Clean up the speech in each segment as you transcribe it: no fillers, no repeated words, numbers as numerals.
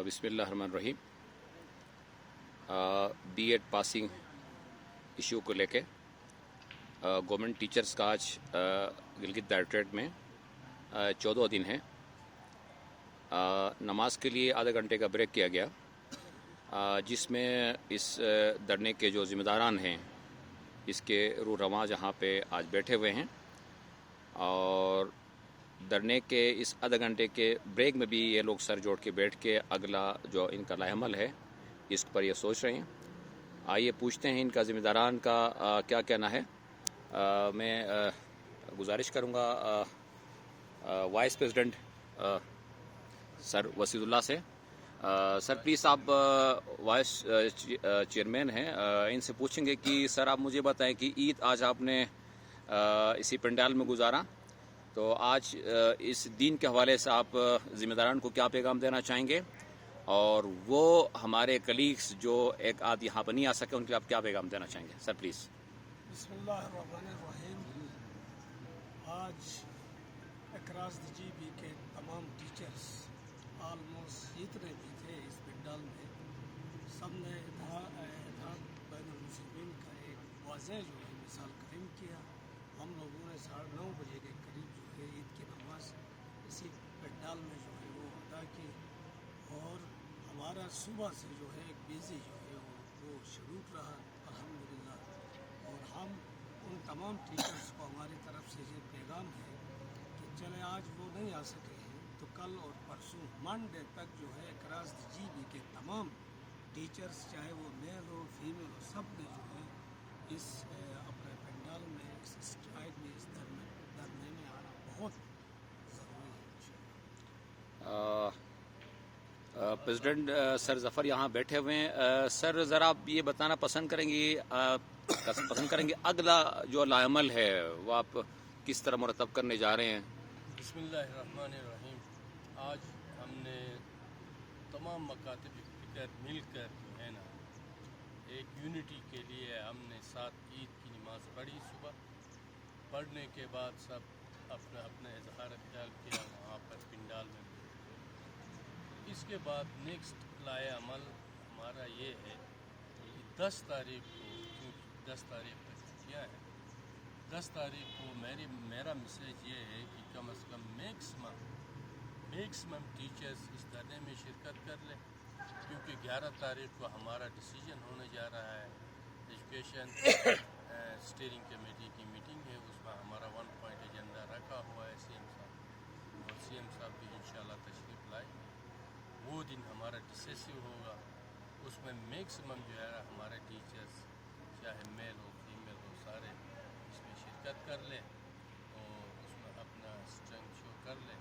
بسم اللہ الرحمن الرحیم. بی ایڈ پاسنگ ایشو کو لے کے گورنمنٹ ٹیچرز کا آج گلگت ڈائریکٹریٹ میں 14 دن ہے. نماز کے لیے آدھے گھنٹے کا بریک کیا گیا، جس میں اس دھرنے کے جو ذمہ داران ہیں اس کے روح رواں جہاں پہ آج بیٹھے ہوئے ہیں، اور دھرنے کے اس آدھے گھنٹے کے بریک میں بھی یہ لوگ سر جوڑ کے بیٹھ کے اگلا جو ان کا لائحہ عمل ہے اس پر یہ سوچ رہے ہیں. آئیے پوچھتے ہیں ان کا ذمہ داران کا کیا کہنا ہے. میں گزارش کروں گا وائس پریزیڈنٹ سر وسید اللہ سے. سر پلیز، آپ وائس چیئرمین ہیں، ان سے پوچھیں گے کہ سر آپ مجھے بتائیں کہ عید آج آپ نے اسی پنڈال میں گزارا، تو آج اس دین کے حوالے سے آپ ذمہ داران کو کیا پیغام دینا چاہیں گے، اور وہ ہمارے کلیگز جو ایک آدھ یہاں پر نہیں آ سکے ان کے لیے آپ کیا پیغام دینا چاہیں گے؟ Sir please. بسم اللہ الرحمن الرحیم. آج اکراس جی بی کے تمام ٹیچرز آلموسٹ جتنے بھی تھے اس پنڈال میں، سب نے اتحاد بین المسلمین کا ایک واضح جو ہے مثال قائم کیا. ہم لوگوں نے 9:30 بجے کے قریب جو ہے عید کی نماز اسی پنڈال میں جو ہے وہ ادا کی، اور ہمارا صبح سے جو ہے ایک بیزی جو ہے وہ شروع رہا الحمدللہ. اور ہم ان تمام ٹیچرز کو ہماری طرف سے یہ پیغام ہے کہ چلے آج وہ نہیں آ سکے ہیں تو کل اور پرسوں منڈے تک جو ہے اکراس جی بی کے تمام ٹیچرز، چاہے وہ میل ہو فیمیل ہو، سب نے جو ہے اس اپنے پنڈال میں اس اسٹرائک میں اس دھرنے میں آنا بہت ضروری ہے. پریزیڈنٹ سر ظفر یہاں بیٹھے ہوئے ہیں. سر ذرا آپ یہ بتانا پسند کریں گے اگلا جو لائحہ عمل ہے وہ آپ کس طرح مرتب کرنے جا رہے ہیں؟ بسم اللہ الرحمن الرحیم. آج ہم نے تمام مکاتب فکر مل کر جو ہے نا ایک یونٹی کے لیے ہم نے ساتھ عید کی نماز پڑھی. صبح پڑھنے کے بعد سب اپنا اپنا اظہار خیال کیا وہاں پر پنڈال میں. اس کے بعد نیکسٹ لائحہ عمل ہمارا یہ ہے کہ 10 تاریخ کو، کیونکہ 10 تاریخ تک چھٹیاں ہیں، 10 تاریخ کو میرا میسیج یہ ہے کہ کم از کم میکسیمم ٹیچرز اس دھرنے میں شرکت کر لیں، کیونکہ 11 تاریخ کو ہمارا ڈیسیجن ہونے جا رہا ہے. ایجوکیشن اسٹیئرنگ کمیٹی کی میٹنگ ہے، اس میں ہمارا 1 پوائنٹ ایجنڈا رکھا ہوا ہے سی ایم صاحب، اور سی ایم صاحب بھی انشاءاللہ تشریف لائیں گے. وہ دن ہمارا ڈسیسو ہوگا. اس میں میکسیمم جو ہے ہمارے ٹیچرز چاہے میل ہو فیمیل ہو سارے اس میں شرکت کر لیں اور اس میں اپنا اسٹرینتھ شو کر لیں،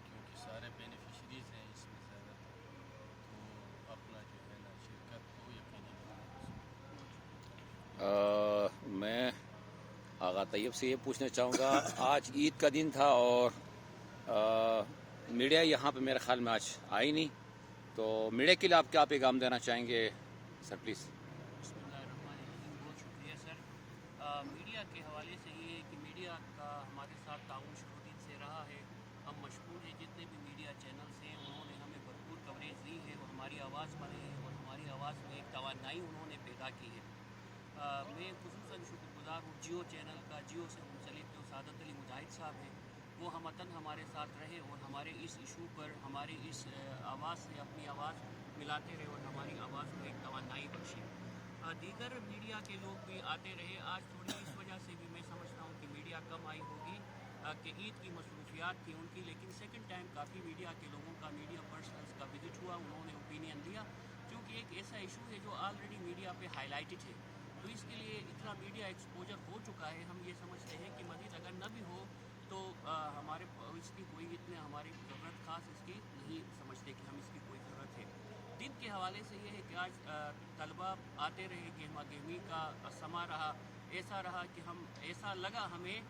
کیونکہ سارے بینیفیشریز ہیں اس میں زیادہ تر، تو اپنا جو ہے نا شرکت کو یقینی بنائیں. میں آغا طیب سے یہ پوچھنا چاہوں گا، آج عید کا دن تھا اور میڈیا یہاں پہ میرے خیال میں آج آئی نہیں، تو میڈیا کے لیے آپ کیا پیغام دینا چاہیں گے؟ Sir please. بسم اللہ الرحمن الرحیم. بہت شکریہ سر. میڈیا کے حوالے سے یہ ہے کہ میڈیا کا ہمارے ساتھ تعاون شروع دن سے رہا ہے. ہم مشکور ہیں جتنے بھی میڈیا چینلز ہیں انہوں نے ہمیں بھرپور کوریج دی ہے اور ہماری آواز بنے ہیں اور ہماری آواز میں ایک توانائی انہوں نے پیدا کی ہے. میں خصوصاً شکر گزار ہوں جیو چینل کا. جیو سے منسلک جو سعادت علی مجاہد صاحب ہیں وہ ہمتاً ہمارے ساتھ رہے اور ہمارے اس ایشو پر ہماری اس آواز سے اپنی آواز ملاتے رہے اور ہماری آواز کو ایک توانائی بخشی. دیگر میڈیا کے لوگ بھی آتے رہے. آج تھوڑی اس وجہ سے بھی میں سمجھتا ہوں کہ میڈیا کم آئی ہوگی کہ عید کی مصروفیات تھی ان کی، لیکن سیکنڈ ٹائم کافی میڈیا کے لوگوں کا، میڈیا پرسنلز کا وزٹ ہوا، انہوں نے اوپینین دیا، کیونکہ ایک ایسا ایشو ہے جو آلریڈی میڈیا پہ ہائی لائٹڈ ہے، تو اس کے لیے اتنا میڈیا ایکسپوجر ہو چکا ہے. ہم یہ سمجھتے ہیں کہ مزید اگر نہ بھی ہو تو ہمارے اس کی کوئی اتنے ہماری ضرورت خاص اس کی نہیں سمجھتے کہ ہم اس کی کوئی ضرورت ہے. دن کے حوالے سے یہ ہے کہ آج طلبہ آتے رہے، گہما گہمی کا سما رہا. ایسا رہا کہ ایسا لگا ہمیں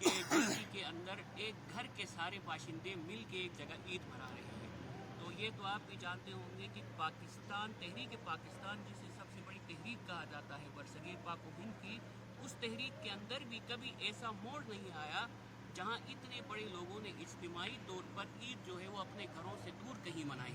کہ ڈی کے اندر ایک گھر کے سارے باشندے مل کے ایک جگہ عید منا رہے ہیں. تو یہ تو آپ بھی جانتے ہوں گے کہ پاکستان، تحریک پاکستان جسے سب سے بڑی تحریک کہا جاتا ہے برصغیر پاک و ہند کی، اس تحریک کے اندر بھی کبھی ایسا موڑ نہیں آیا جہاں اتنے بڑے لوگوں نے اجتماعی طور پر عید جو ہے وہ اپنے گھروں سے دور کہیں منائی.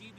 GB